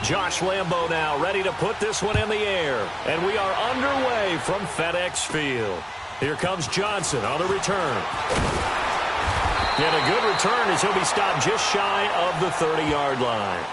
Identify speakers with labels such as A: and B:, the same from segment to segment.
A: Josh Lambo now ready to put this one in the air. And we are underway from FedEx Field. Here comes Johnson on the return. And a good return as he'll be stopped just shy of the 30-yard line.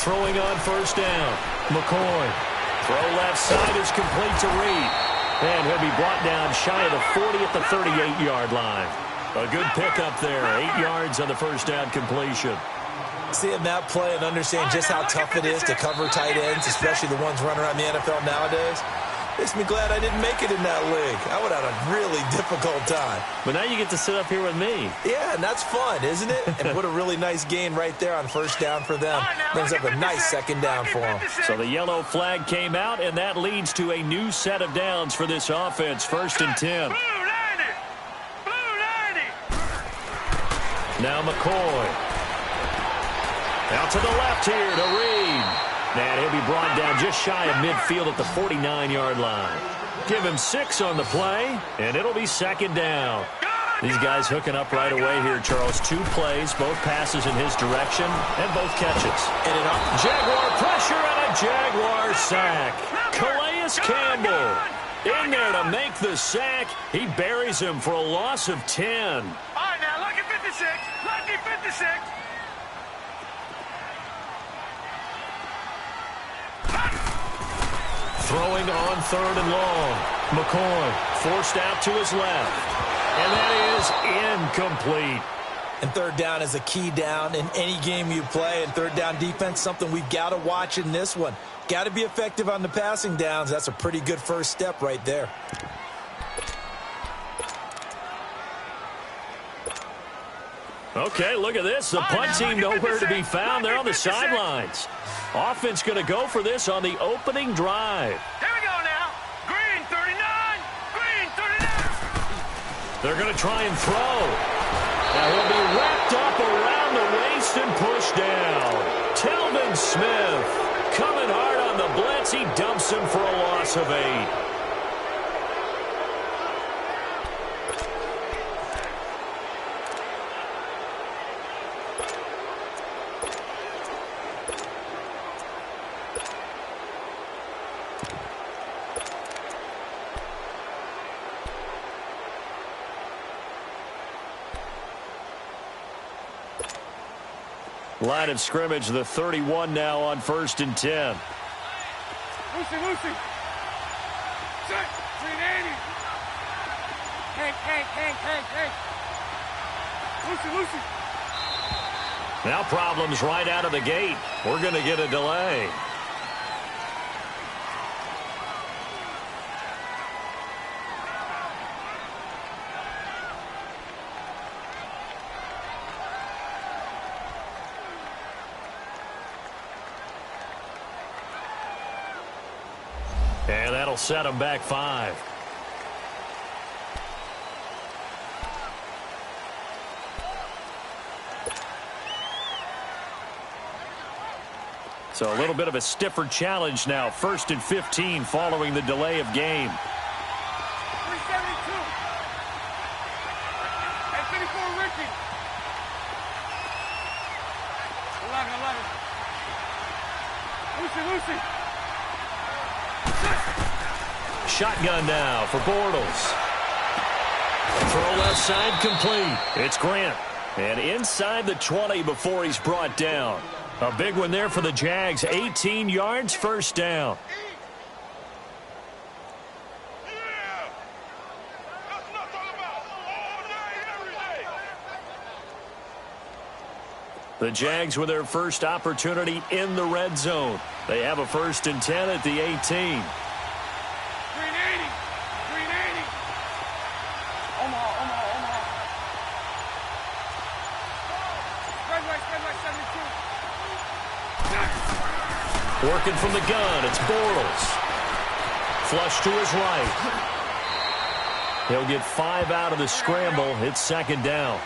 A: Throwing on first down. McCoy. Throw left side is complete to Reed. And he'll be brought down shy of the 40 at the 38-yard line. A good pickup there. 8 yards on the first down completion.
B: Seeing that play and understand just how tough it is to cover tight ends, especially the ones running around the NFL nowadays, makes me glad I didn't make it in that league. I would have had a really difficult time.
A: But now you get to sit up here with me.
B: Yeah, and that's fun, isn't it? And what a really nice gain right there on first down for them. Brings up a nice second down for them.
A: So the yellow flag came out, and that leads to a new set of downs for this offense. 1st and 10. Now McCoy. Out to the left here to Reed. And he'll be brought down just shy of midfield at the 49-yard line. Give him 6 on the play, and it'll be second down. These guys hooking up right away here, Charles. 2 plays, both passes in his direction, and both catches.
B: And
A: Jaguar pressure and a Jaguar sack. Calais Campbell in there to make the sack. He buries him for a loss of 10.
C: All right, now, lucky 56. Lucky 56.
A: Throwing on 3rd and long. McCoy forced out to his left. And that is incomplete.
B: And 3rd down is a key down in any game you play. And 3rd down defense, something we've got to watch in this one. Got to be effective on the passing downs. That's a pretty good first step right there.
A: Okay, look at this. The punt team nowhere to be found. They're on the sidelines. Offense going to go for this on the opening drive.
C: Here we go now. Green 39. Green 39.
A: They're going to try and throw. Now he'll be wrapped up around the waist and pushed down. Telvin Smith coming hard on the blitz. He dumps him for a loss of 8. Line of scrimmage, the 31 now on 1st and 10.
C: Lucy. Set. 380. Hank. Lucy.
A: Now problems right out of the gate. We're going to get a delay. And that'll set them back 5. So a little bit of a stiffer challenge now. 1st and 15 following the delay of game.
C: 372. Hey, 54 Ricky. 11. Lucy.
A: Shotgun now for Bortles. Throw left side complete. It's Grant. And inside the 20 before he's brought down. A big one there for the Jags. 18 yards, 1st down. The Jags with their first opportunity in the red zone. They have a 1st and 10 at the 18. Working from the gun, it's Bortles. flush to his right. He'll get 5 out of the scramble. It's second down.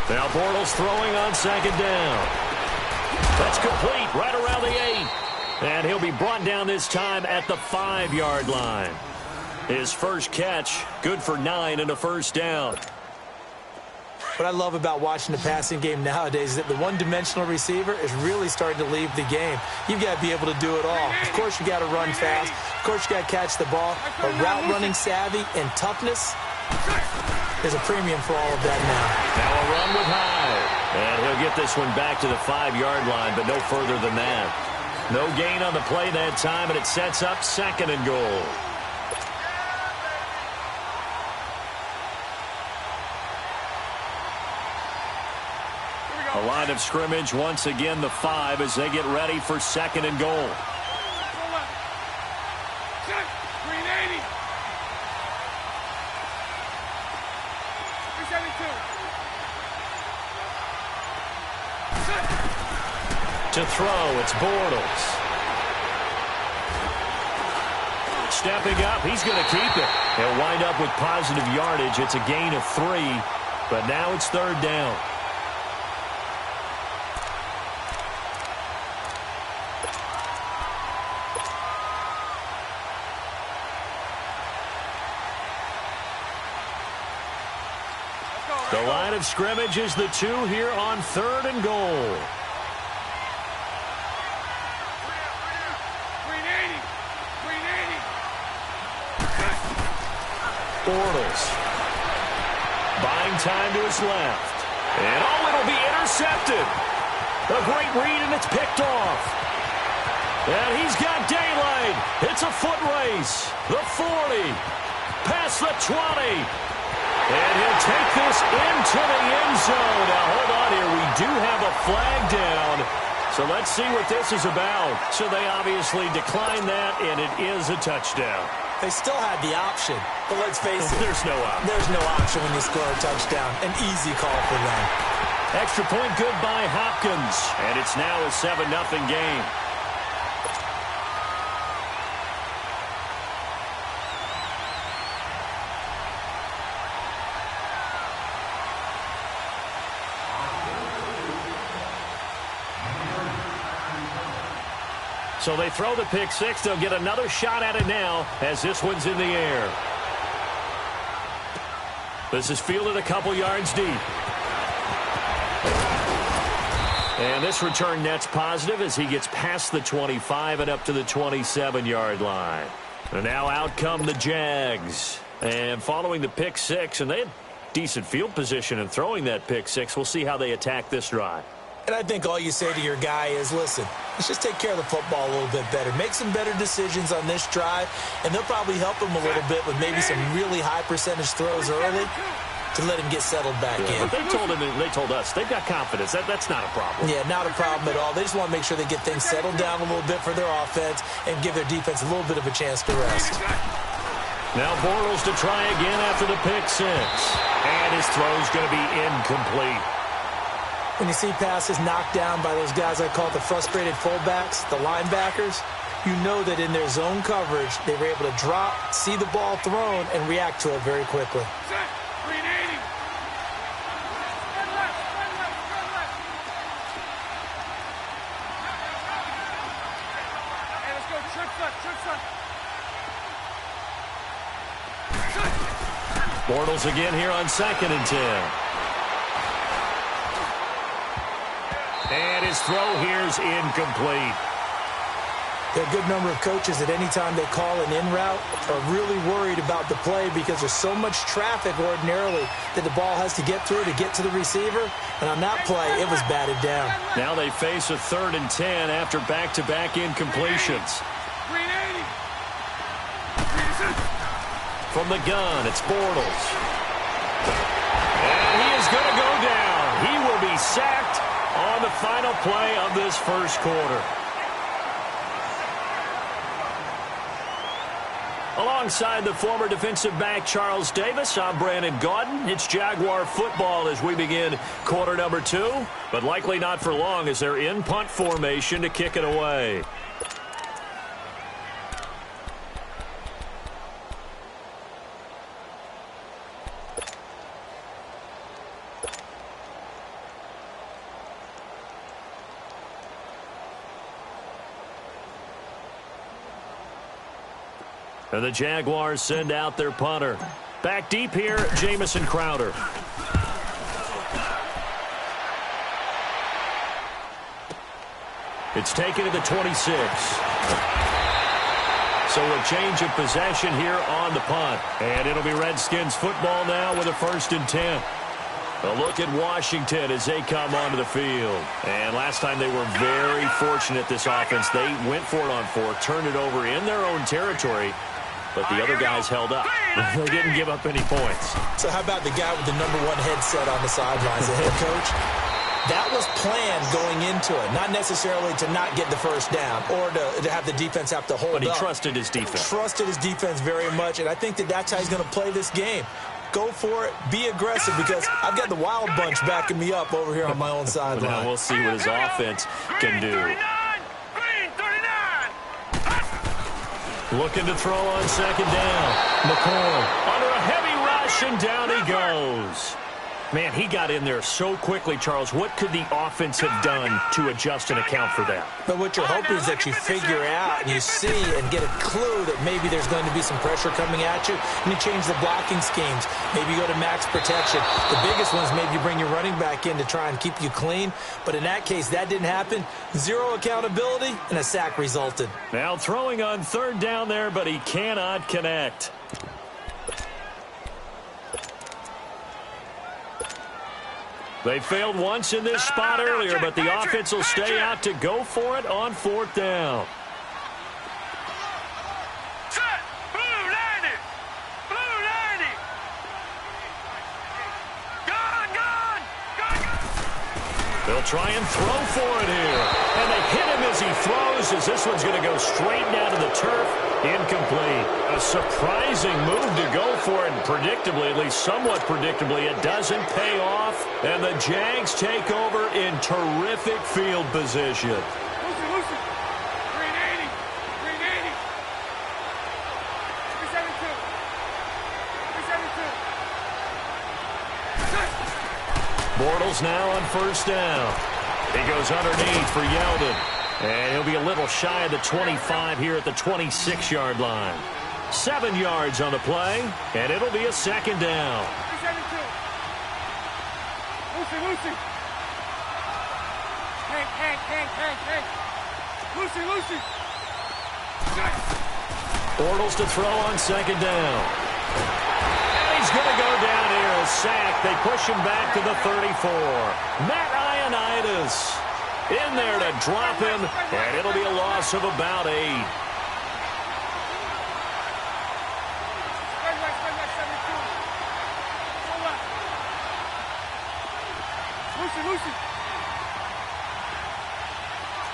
A: Now Bortles throwing on second down. That's complete right around the 8. And he'll be brought down this time at the 5-yard line. His first catch, good for 9 and a first down.
B: What I love about watching the passing game nowadays is that the one-dimensional receiver is really starting to leave the game. You've got to be able to do it all. Of course, you got to run fast. Of course, you got to catch the ball. But route running savvy and toughness, there's a premium for all of that now.
A: Now a run with Hyde. And he'll get this one back to the 5-yard line, but no further than that. No gain on the play that time, and it sets up second and goal. A line of scrimmage once again, the 5, as they get ready for second and goal. To throw, it's Bortles. Stepping up, he's going to keep it. He'll wind up with positive yardage. It's a gain of 3, but now it's third down. The line of scrimmage is the 2 here on third and goal. Bortles. Buying time to his left. And it'll be intercepted. A great read, and it's picked off. And he's got daylight. It's a foot race. The 40. Past the 20. And he'll take this into the end zone. Now, hold on here. We do have a flag down. So let's see what this is about. So they obviously declined that, and it is a touchdown.
B: They still had the option, but let's face it.
A: There's no option.
B: There's no option when you score a touchdown. An easy call for them.
A: Extra point good by Hopkins. And it's now a 7-0 game. So they throw the pick 6. They'll get another shot at it now as this one's in the air. This is fielded a couple yards deep. And this return net's positive as he gets past the 25 and up to the 27-yard line. And now out come the Jags. And following the pick 6, and they had decent field position in throwing that pick 6. We'll see how they attack this drive.
B: And I think all you say to your guy is, listen, let's just take care of the football a little bit better. Make some better decisions on this drive, and they'll probably help him a little bit with maybe some really high percentage throws early to let him get settled back in.
A: But they told us they've got confidence. That's not a problem.
B: Yeah, not a problem at all. They just want to make sure they get things settled down a little bit for their offense and give their defense a little bit of a chance to rest.
A: Now Bortles to try again after the pick 6. And his throw's going to be incomplete.
B: When you see passes knocked down by those guys I call the frustrated fullbacks, the linebackers, you know that in their zone coverage, they were able to drop, see the ball thrown, and react to it very quickly.
A: Bortles again here on 2nd and 10. And his throw here's incomplete.
B: There are a good number of coaches that any time they call an in route are really worried about the play because there's so much traffic ordinarily that the ball has to get through to get to the receiver. And on that play, it was batted down.
A: Now they face a 3rd and 10 after back-to-back incompletions. from the gun. It's Bortles. And he is going to go down. He will be sacked on the final play of this first quarter. Alongside the former defensive back Charles Davis, I'm Brandon Gaudin. It's Jaguar football as we begin quarter number 2, but likely not for long as they're in punt formation to kick it away. And the Jaguars send out their punter. Back deep here, Jamison Crowder. It's taken to the 26. So a change of possession here on the punt. And it'll be Redskins football now with a 1st and 10. A look at Washington as they come onto the field. And last time they were very fortunate, this offense. They went for it on 4, turned it over in their own territory. But the other guys held up. They didn't give up any points.
B: So how about the guy with the #1 headset on the sidelines, the head coach? That was planned going into it, not necessarily to not get the first down or to have the defense have to hold up.
A: But he trusted his defense.
B: Trusted his defense very much, and I think that's how he's going to play this game. Go for it. Be aggressive because I've got the wild bunch backing me up over here on my own sideline.
A: Now we'll see what his offense can do. Looking to throw on 2nd down. McCoy under a heavy rush, and down he goes. Man, he got in there so quickly, Charles. What could the offense have done to adjust and account for that?
B: But what you're hoping is that you figure out and you see and get a clue that maybe there's going to be some pressure coming at you, and you change the blocking schemes. Maybe you go to max protection. The biggest ones, maybe you bring your running back in to try and keep you clean. But in that case, that didn't happen. 0 accountability, and a sack resulted.
A: Now throwing on 3rd down there, but he cannot connect. They failed once in this spot earlier, but the offense will stay out to go for it on 4th down.
C: Set. Blue 90. Blue 90. Gone.
A: They'll try and throw for it here. And they hit him as he throws, as this one's going to go straight down to the turf. Incomplete. A surprising move to go for it, and predictably, at least somewhat predictably, it doesn't pay off. And the Jags take over in terrific field position.
C: Lucy. Green 80. Green 80. 372. 372.
A: Bortles now on 1st down. He goes underneath for Yeldon. And he'll be a little shy of the 25 here at the 26-yard line. 7 yards on the play, and it'll be a 2nd down.
C: 372. Lucy. Hank. Lucy.
A: Bortles to throw on 2nd down. And he's going to go down here, a sack. They push him back to the 34. Matt Ioannidis in there to drop him, and it'll be a loss of about 8.
C: Lucy.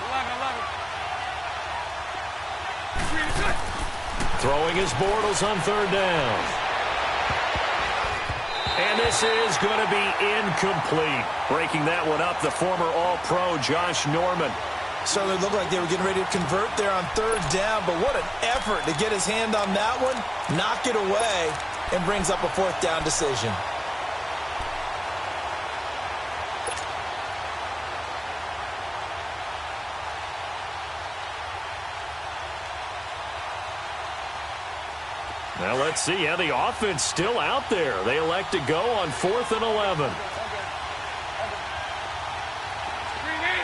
C: 11.
A: Throwing his Bortles on 3rd down. And this is going to be incomplete. Breaking that one up, the former All-Pro Josh Norman.
B: So it looked like they were getting ready to convert there on 3rd down, but what an effort to get his hand on that one, knock it away, and brings up a 4th down decision.
A: Now let's see how the offense still out there. They elect to go on 4th and 11.
C: Green 80.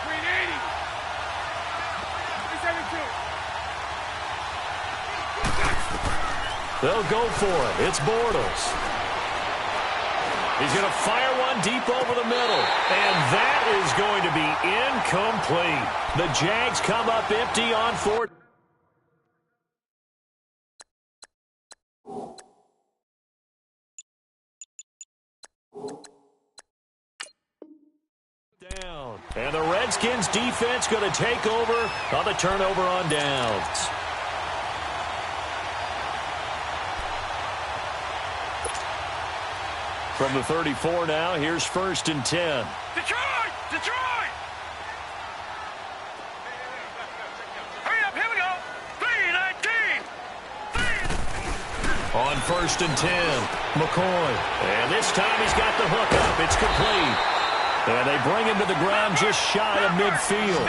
C: 372.
A: They'll go for it. It's Bortles. He's going to fire one deep over the middle. And that is going to be incomplete. The Jags come up empty on 4th. And the Redskins defense going to take over on the turnover on downs. From the 34 now, here's 1st and 10.
C: Detroit! Detroit! Hurry up, here we go. 3-19.
A: On 1st and 10, McCoy. And this time he's got the hook up. It's complete. And they bring him to the ground just shy of midfield.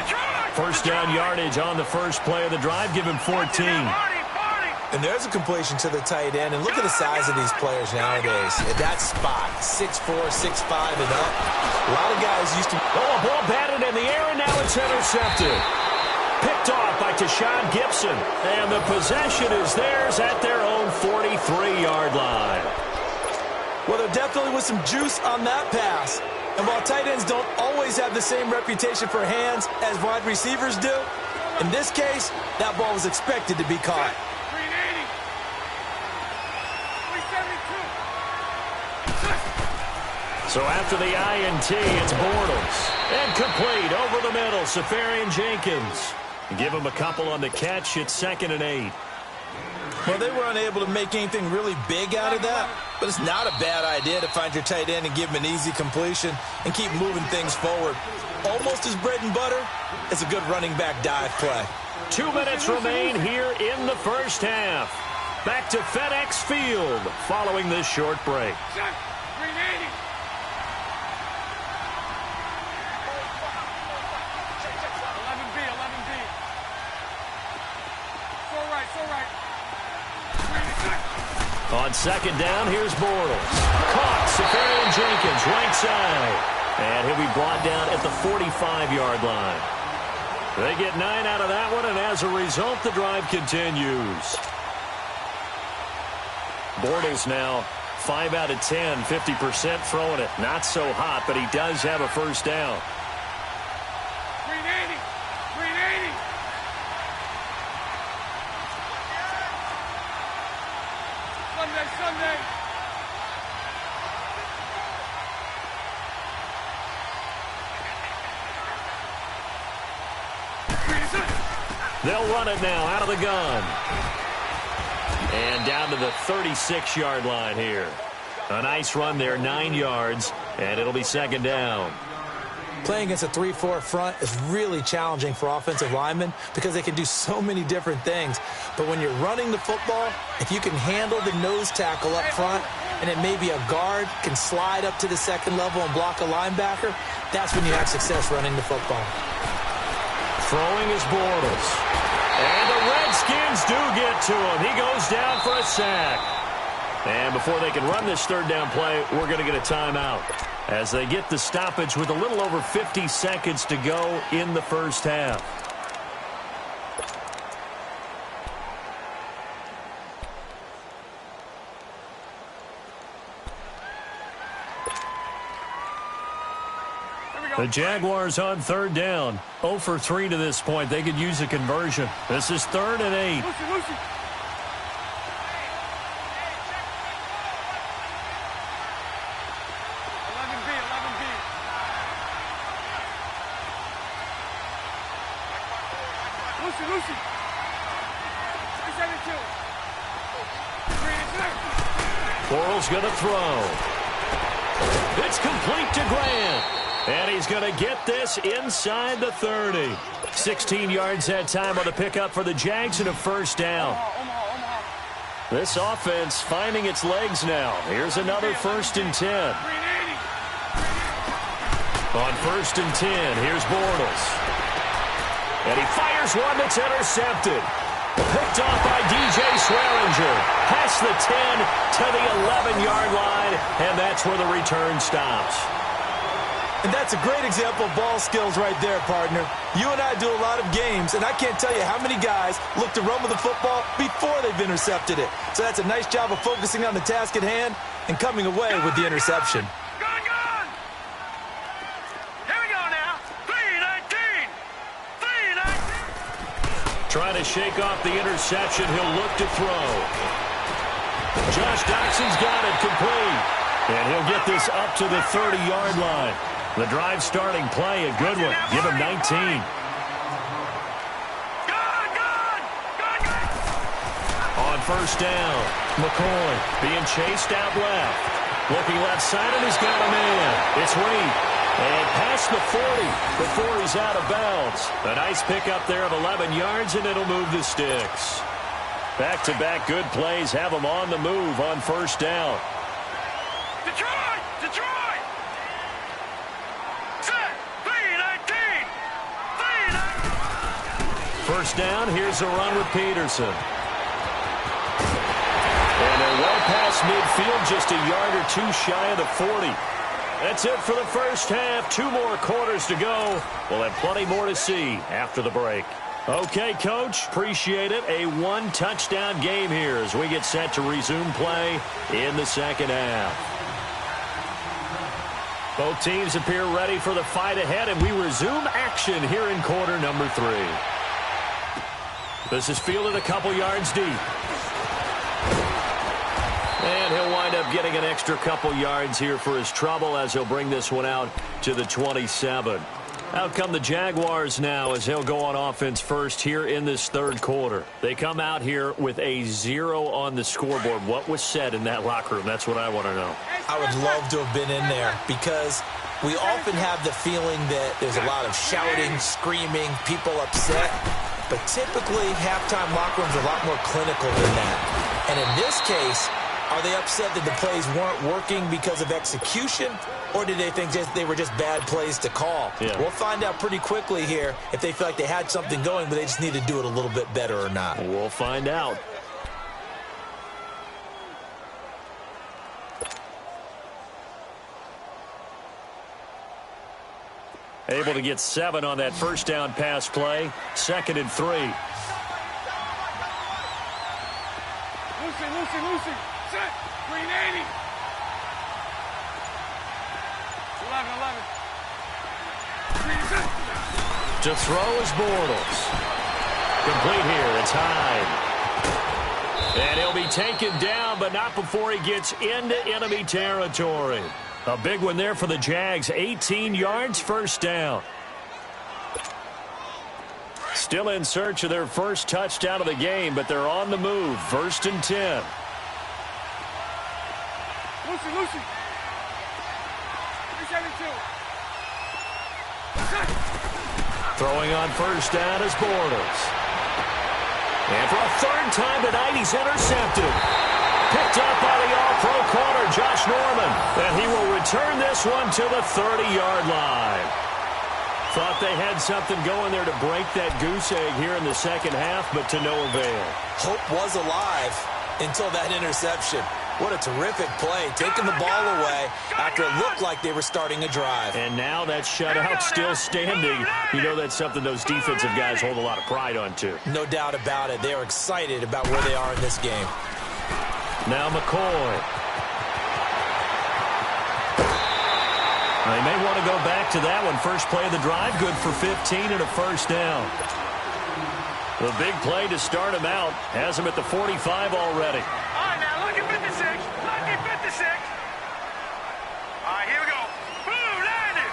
A: First down yardage on the first play of the drive. Give him 14.
B: And there's a completion to the tight end. And look at the size of these players nowadays. At that spot, 6'4", 6'5", and up. A lot of guys used to...
A: Oh, a ball batted in the air, and now it's intercepted. Picked off by Tashawn Gibson. And the possession is theirs at their own 43-yard line.
B: Well, there definitely was some juice on that pass. And while tight ends don't always have the same reputation for hands as wide receivers do, in this case, that ball was expected to be caught.
A: So after the INT, it's Bortles. And complete over the middle, Safarian Jenkins. Give him a couple on the catch. It's 2nd and 8.
B: Well, they were unable to make anything really big out of that, but it's not a bad idea to find your tight end and give him an easy completion and keep moving things forward. Almost as bread and butter as a good running back dive play.
A: 2 minutes remain here in the first half. Back to FedEx Field following this short break.
C: 380.
A: On 2nd down, here's Bortles. Caught, Safarian Jenkins, right side. And he'll be brought down at the 45-yard line. They get 9 out of that one, and as a result, the drive continues. Bortles now 5 out of 10, 50% throwing it. Not so hot, but he does have a first down.
C: 380. 380. Sunday.
A: They'll run it now out of the gun. And down to the 36-yard line here. A nice run there, 9 yards, and it'll be 2nd down.
B: Playing against a 3-4 front is really challenging for offensive linemen because they can do so many different things. But when you're running the football, if you can handle the nose tackle up front and it may be a guard can slide up to the 2nd level and block a linebacker, that's when you have success running the football.
A: Throwing is Bortles. And the Redskins do get to him. He goes down for a sack. And before they can run this 3rd down play, we're going to get a timeout as they get the stoppage with a little over 50 seconds to go in the first half. The Jaguars on 3rd down. 0 for 3 to this point. They could use a conversion. This is 3rd and 8.
C: Lucy. Lucy. 372.
A: Bortles going to throw. It's complete to Grant. And he's going to get this inside the 30. 16 yards that time on the pickup for the Jags and a first down. This offense finding its legs now. Here's another 1st and 10. On 1st and 10, here's Bortles. And he fires one that's intercepted. Picked off by DJ Swearinger. Past the 10 to the 11-yard line, and that's where the return stops.
B: And that's a great example of ball skills right there, partner. You and I do a lot of games, and I can't tell you how many guys look to run with the football before they've intercepted it. So that's a nice job of focusing on the task at hand and coming away with the interception.
C: Gone! Here we go now. 3-19.
A: Trying to shake off the interception. He'll look to throw. Josh Doxson's got it complete. And he'll get this up to the 30-yard line. The drive starting play, a good one. Give him 19. On first down, McCoy being chased out left. Looking left side, and he's got a man. It's Reed. And past the 40 before he's out of bounds. A nice pickup there of 11 yards, and it'll move the sticks. Back-to-back good plays have them on the move on first down.
C: Detroit! Detroit! Set! 3-19! 3-19!
A: First down, here's a run with Peterson. And they're well past midfield, just a yard or two shy of the 40. That's it for the first half. 2 more quarters to go. We'll have plenty more to see after the break. Okay, Coach, appreciate it. A 1-touchdown game here as we get set to resume play in the second half. Both teams appear ready for the fight ahead, and we resume action here in quarter number 3. This is fielded a couple yards deep. And he'll wind up getting an extra couple yards here for his trouble as he'll bring this one out to the 27. Out come the Jaguars now as they'll go on offense first here in this third quarter. They come out here with a 0 on the scoreboard. What was said in that locker room? That's what I want to know.
B: I would love to have been in there because we often have the feeling that there's a lot of shouting, screaming, people upset. But typically, halftime locker rooms are a lot more clinical than that. And in this case, are they upset that the plays weren't working because of execution, or did they think they were just bad plays to call?
A: Yeah.
B: We'll find out pretty quickly here if they feel like they had something going, but they just need to do it a little bit better or not.
A: We'll find out. Able to get 7 on that first down pass play. 2nd and 3.
C: Lucy. Set. 380. 11.
A: To throw is Bortles. Complete here. It's Hyde. And he'll be taken down, but not before he gets into enemy territory. A big one there for the Jags. 18 yards, first down. Still in search of their first touchdown of the game, but they're on the move. 1st and 10.
C: Lucy. 372.
A: Throwing on first down is Bortles. And for a 3rd time tonight, he's intercepted. Picked up by the all-pro corner, Josh Norman. And he will return this one to the 30-yard line. Thought they had something going there to break that goose egg here in the second half, but to no avail.
B: Hope was alive until that interception. What a terrific play, taking the ball away after it looked like they were starting a drive.
A: And now that shutout still standing. You know that's something those defensive guys hold a lot of pride on, too.
B: No doubt about it. They are excited about where they are in this game.
A: Now McCoy. They may want to go back to that one. First play of the drive, good for 15 and a first down. The big play to start him out has him at the 45 already.
C: All right, now look at 56. Look at 56. All right, here we go. Boom, landed.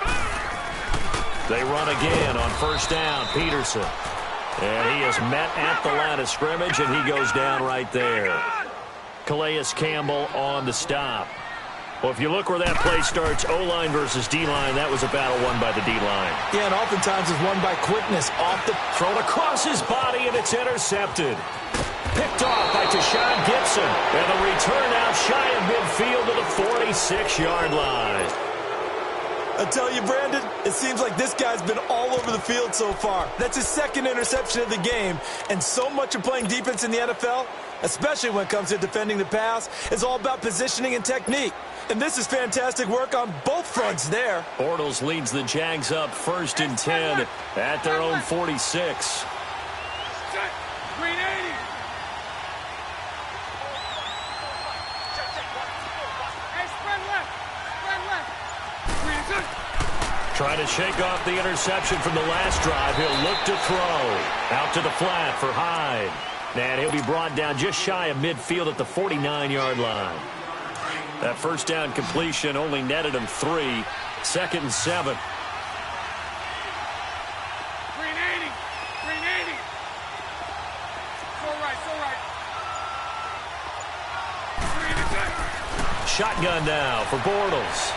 C: Boom.
A: They run again on first down, Peterson. And he is met at the line of scrimmage, and he goes down right there. Calais Campbell on the stop. Well, if you look where that play starts, O-line versus D-line, that was a battle won by the D-line.
B: Yeah, and oftentimes it's won by quickness. Off the
A: thrown across his body, and it's intercepted. Picked off by Tashawn Gibson. And the return out shy of midfield to the 46-yard line.
B: I tell you, Brandon, it seems like this guy's been all over the field so far. That's his 2nd interception of the game. And so much of playing defense in the NFL, especially when it comes to defending the pass, is all about positioning and technique. And this is fantastic work on both fronts there.
A: Bortles leads the Jags up 1st and 10 at their own 46.
C: Set. 380. Hey, spread left.
A: Trying to shake off the interception from the last drive. He'll look to throw. Out to the flat for Hyde. And he'll be brought down just shy of midfield at the 49-yard line. That first down completion only netted him 3. 2nd and 7.
C: 380. 380. So right. 380.
A: Shotgun now for Bortles.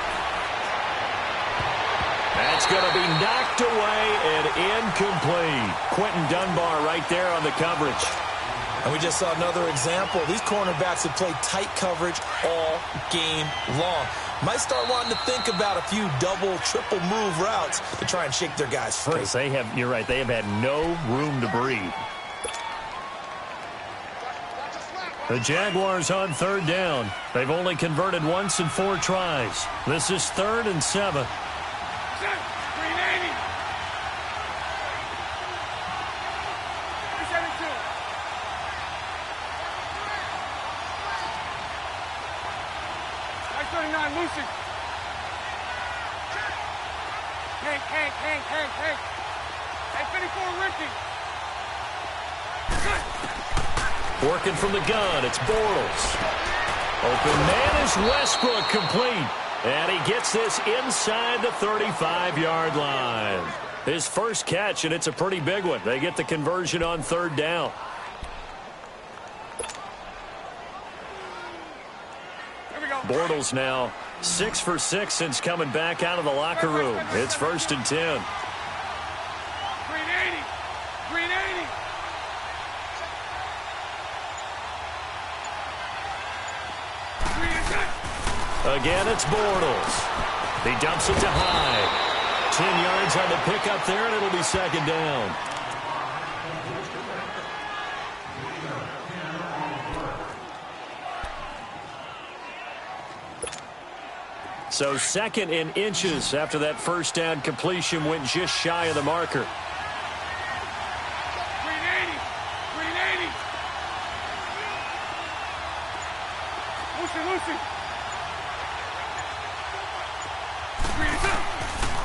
A: That's going to be knocked away and incomplete. Quentin Dunbar right there on the coverage.
B: And we just saw another example. These cornerbacks have played tight coverage all game long. Might start wanting to think about a few double, triple move routes to try and shake their guys free.
A: Yes, you're right, they have had no room to breathe. The Jaguars on 3rd down. They've only converted once in 4 tries. This is 3rd and 7.
C: 380. 372. Nice 39, Lucy. Hank. Hey, 54, Ricky.
A: Working from the gun, it's Bortles. Open man is Westbrook, complete. And he gets this inside the 35-yard line. His first catch, and it's a pretty big one. They get the conversion on 3rd down.
C: Here we go.
A: Bortles now 6 for 6 since coming back out of the locker room. It's 1st and 10.
C: 380. 380.
A: Again, it's Bortles. He dumps it to Hyde. 10 yards on the pickup there, and it'll be 2nd down. So 2nd in inches after that first down completion went just shy of the marker.
C: 380. 380. Lucy.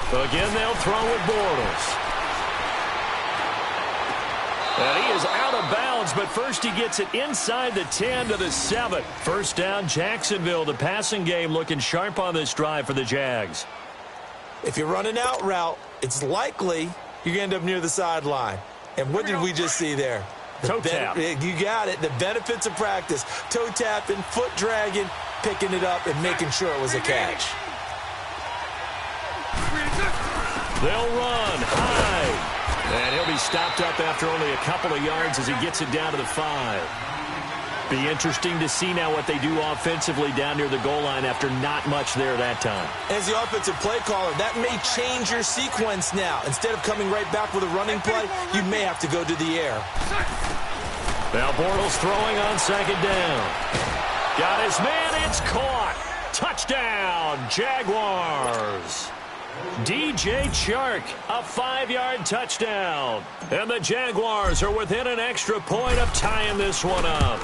A: Again, they'll throw with Bortles. And he is out of bounds, but first he gets it inside the 10 to the 7. First down, Jacksonville. The passing game looking sharp on this drive for the Jags.
B: If you're running out route, it's likely you're going to end up near the sideline. And what did we just see there?
A: Toe tap.
B: You got it. The benefits of practice. Toe tapping, foot dragging, picking it up, and making sure it was a catch.
A: They'll run high. And he'll be stopped up after only a couple of yards as he gets it down to the 5. Be interesting to see now what they do offensively down near the goal line after not much there that time.
B: As the offensive play caller, that may change your sequence now. Instead of coming right back with a running play, you may have to go to the air.
A: Now Bortles throwing on 2nd down. Got his man, it's caught. Touchdown, Jaguars. DJ Chark, a 5-yard touchdown. And the Jaguars are within an extra point of tying this one up.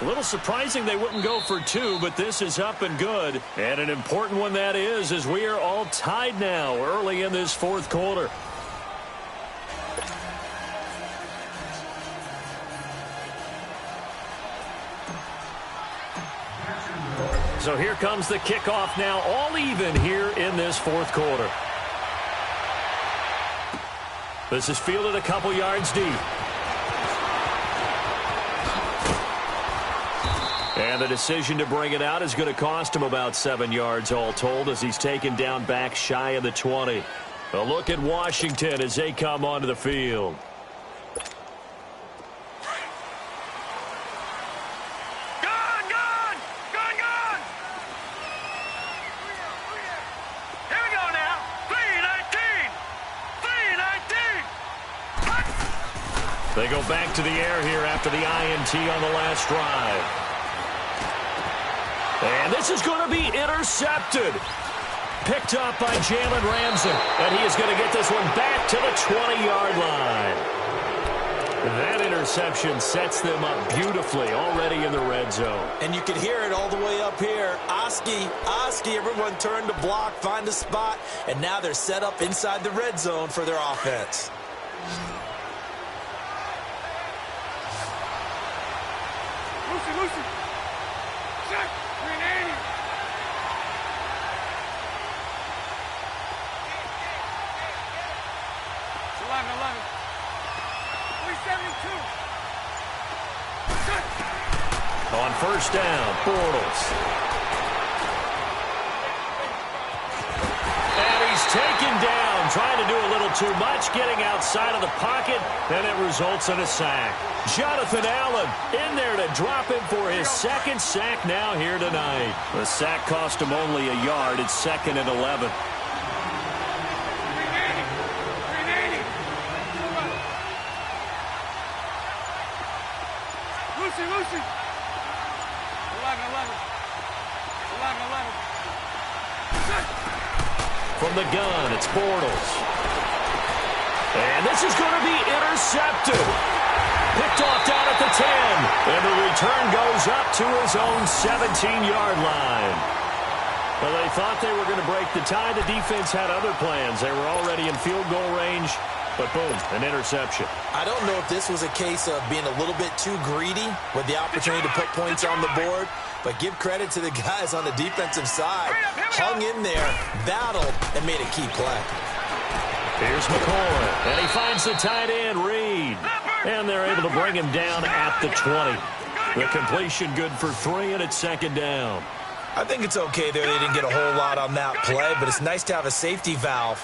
A: A little surprising they wouldn't go for 2, but this is up and good. And an important one that is, as we are all tied now early in this 4th quarter. So here comes the kickoff now, all even here in this 4th quarter. This is fielded a couple yards deep. And the decision to bring it out is going to cost him about 7 yards all told as he's taken down back shy of the 20. A look at Washington as they come onto the field. They go back to the air here after the INT on the last drive. And this is going to be intercepted. Picked up by Jalen Ramsey. And he is going to get this one back to the 20-yard line. That interception sets them up beautifully already in the red zone.
B: And you can hear it all the way up here. Oski, everyone turned to block, find a spot, and now they're set up inside the red zone for their offense.
C: Lucy. Check. 380.
A: On first down, Bortles. And he's taken down, trying to do a little too much, getting outside of the pocket, and it results in a sack. Jonathan Allen in there to drop him for his second sack now here tonight. The sack cost him only a yard. It's 2nd and 11.
C: Lucy. 11.
A: From the gun, it's Bortles. And this is going to be intercepted. Picked off down at the 10. And the return goes up to his own 17-yard line. Well, they thought they were going to break the tie. The defense had other plans. They were already in field goal range. But boom, an interception.
B: I don't know if this was a case of being a little bit too greedy with the opportunity to put points on the board, but give credit to the guys on the defensive side. Hung in there, battled, and made a key play.
A: Here's McCoy, and he finds the tight end, Reed. And they're able to bring him down at the 20. The completion good for 3, and it's 2nd down.
B: I think it's okay there. They didn't get a whole lot on that play, but it's nice to have a safety valve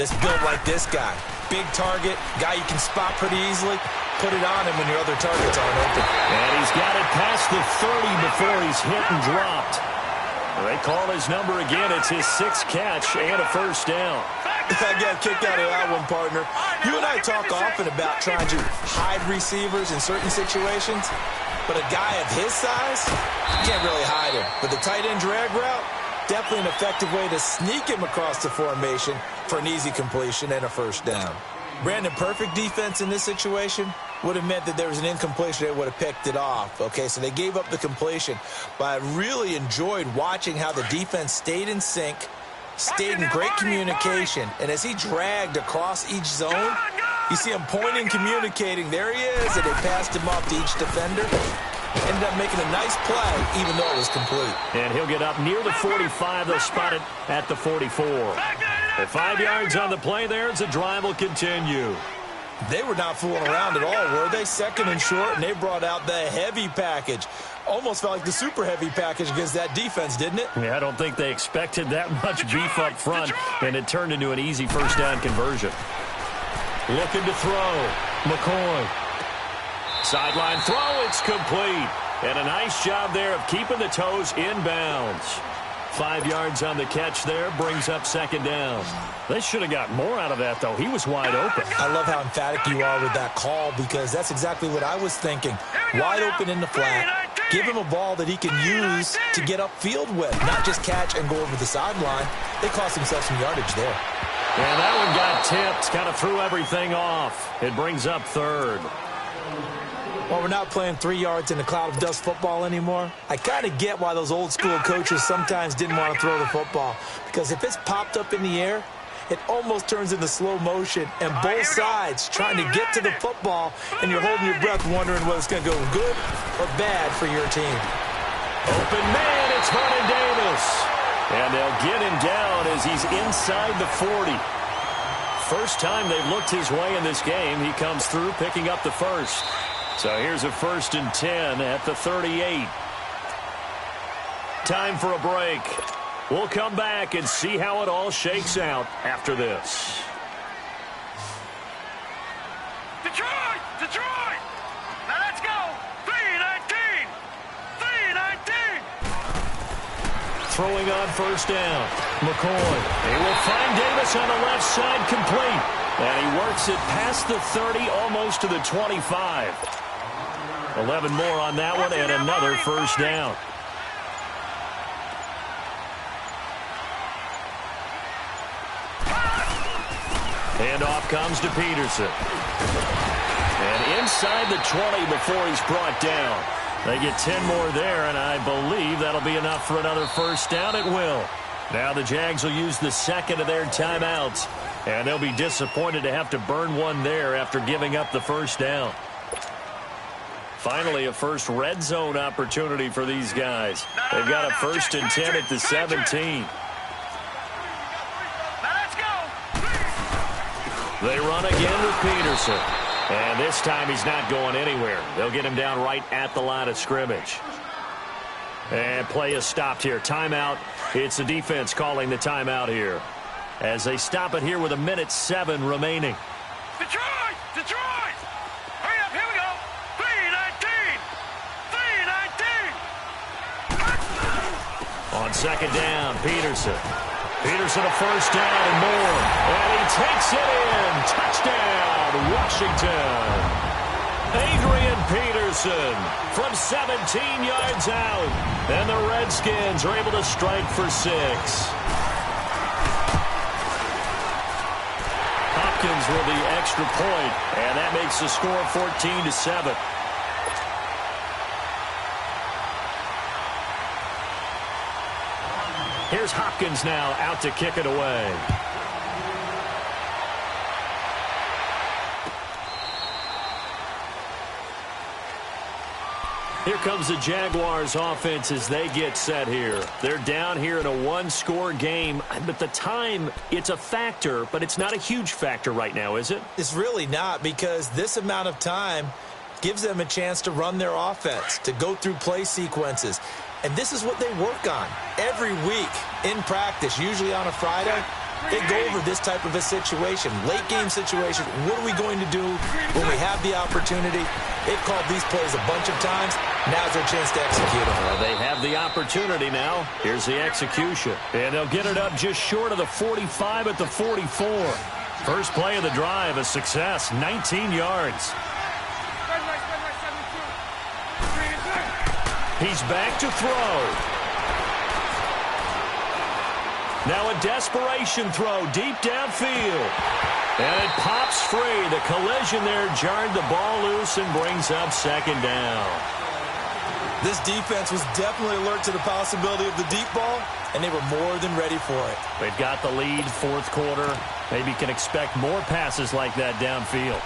B: that's built like this guy. Big target, guy you can spot pretty easily. Put it on him when your other targets aren't open.
A: And he's got it past the 30 before he's hit and dropped. They call his number again. It's his 6th catch and a first down.
B: I got kicked out of that one, partner. You and I talk often about trying to hide receivers in certain situations, but a guy of his size, you can't really hide him. But the tight end drag route, definitely an effective way to sneak him across the formation for an easy completion and a first down. Brandon, perfect defense in this situation would have meant that there was an incompletion. They would have picked it off. Okay, so they gave up the completion. But I really enjoyed watching how the defense stayed in sync, stayed in great communication. And as he dragged across each zone, you see him pointing, communicating. There he is, and they passed him off to each defender. Ended up making a nice play, even though it was complete.
A: And he'll get up near the 45. They'll spot it at the 44. At 5 yards on the play there, as the drive will continue.
B: They were not fooling around at all, were they? 2nd and short, and they brought out the heavy package. Almost felt like the super heavy package against that defense, didn't it?
A: Yeah, I don't think they expected that much beef up front, and it turned into an easy first down conversion. Looking to throw. McCoy. Sideline throw, it's complete. And a nice job there of keeping the toes inbounds. 5 yards on the catch there, brings up 2nd down. They should have got more out of that, though. He was wide open.
B: I love how emphatic you are with that call, because that's exactly what I was thinking. Wide open in the flat. Give him a ball that he can use to get upfield with, not just catch and go over the sideline. They cost themselves some yardage there.
A: And that one got tipped, kind of threw everything off. It brings up 3rd.
B: Well, we're not playing 3 yards in a cloud of dust football anymore. I kind of get why those old school coaches sometimes didn't want to throw the football. Because if it's popped up in the air, it almost turns into slow motion. And both sides trying to get to the football, and you're holding your breath wondering whether it's going to go good or bad for your team.
A: Open man, it's Vernon Davis. And they'll get him down as he's inside the 40. First time they've looked his way in this game. He comes through picking up the first. So here's a 1st and 10 at the 38. Time for a break. We'll come back and see how it all shakes out after this.
C: Detroit! Now let's go! 3-19!
A: Throwing on first down. McCoy. He will find Davis on the left side, complete. And he works it past the 30, almost to the 25. 11 more on that one, and another first down. And off comes to Peterson. And inside the 20 before he's brought down. They get 10 more there, and I believe that'll be enough for another first down. It will. Now the Jags will use the 2nd of their timeouts, and they'll be disappointed to have to burn one there after giving up the first down. Finally, a first red zone opportunity for these guys. They've got a 1st and 10 at the 17. They run again with Peterson. And this time he's not going anywhere. They'll get him down right at the line of scrimmage. And play is stopped here. Timeout. It's the defense calling the timeout here, as they stop it here with 1:07 remaining.
C: Detroit! Detroit! Hurry up, here we go! 3:19! 3:19!
A: On second down, Peterson. Peterson a first down and more. And he takes it in. Touchdown, Washington. Adrian Peterson from 17 yards out. And the Redskins are able to strike for 6. Hopkins with the extra point, and that makes the score 14-7. Here's Hopkins now out to kick it away. Here comes the Jaguars offense as they get set here. They're down here in a one-score game, but the time, it's a factor, but it's not a huge factor right now, is it?
B: It's really not, because this amount of time gives them a chance to run their offense, to go through play sequences. And this is what they work on every week in practice, usually on a Friday. They go over this type of a situation, late-game situation. What are we going to do when we have the opportunity? They've called these plays a bunch of times. Now's their chance to execute them.
A: Well, they have the opportunity now. Here's the execution. And they'll get it up just short of the 45 at the 44. First play of the drive, a success, 19 yards. He's back to throw. Now a desperation throw deep downfield. And it pops free. The collision there jarred the ball loose and brings up second down.
B: This defense was definitely alert to the possibility of the deep ball, and they were more than ready for it.
A: They've got the lead, fourth quarter. Maybe can expect more passes like that downfield.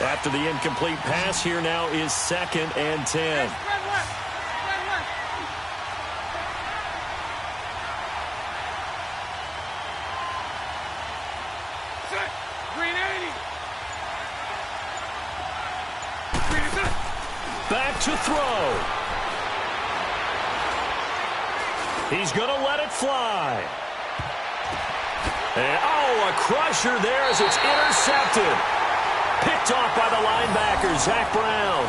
A: After the incomplete pass, here now is 2nd and 10. Back to throw. He's going to let it fly. And, a crusher there as it's intercepted. Picked off by the linebacker, Zach Brown.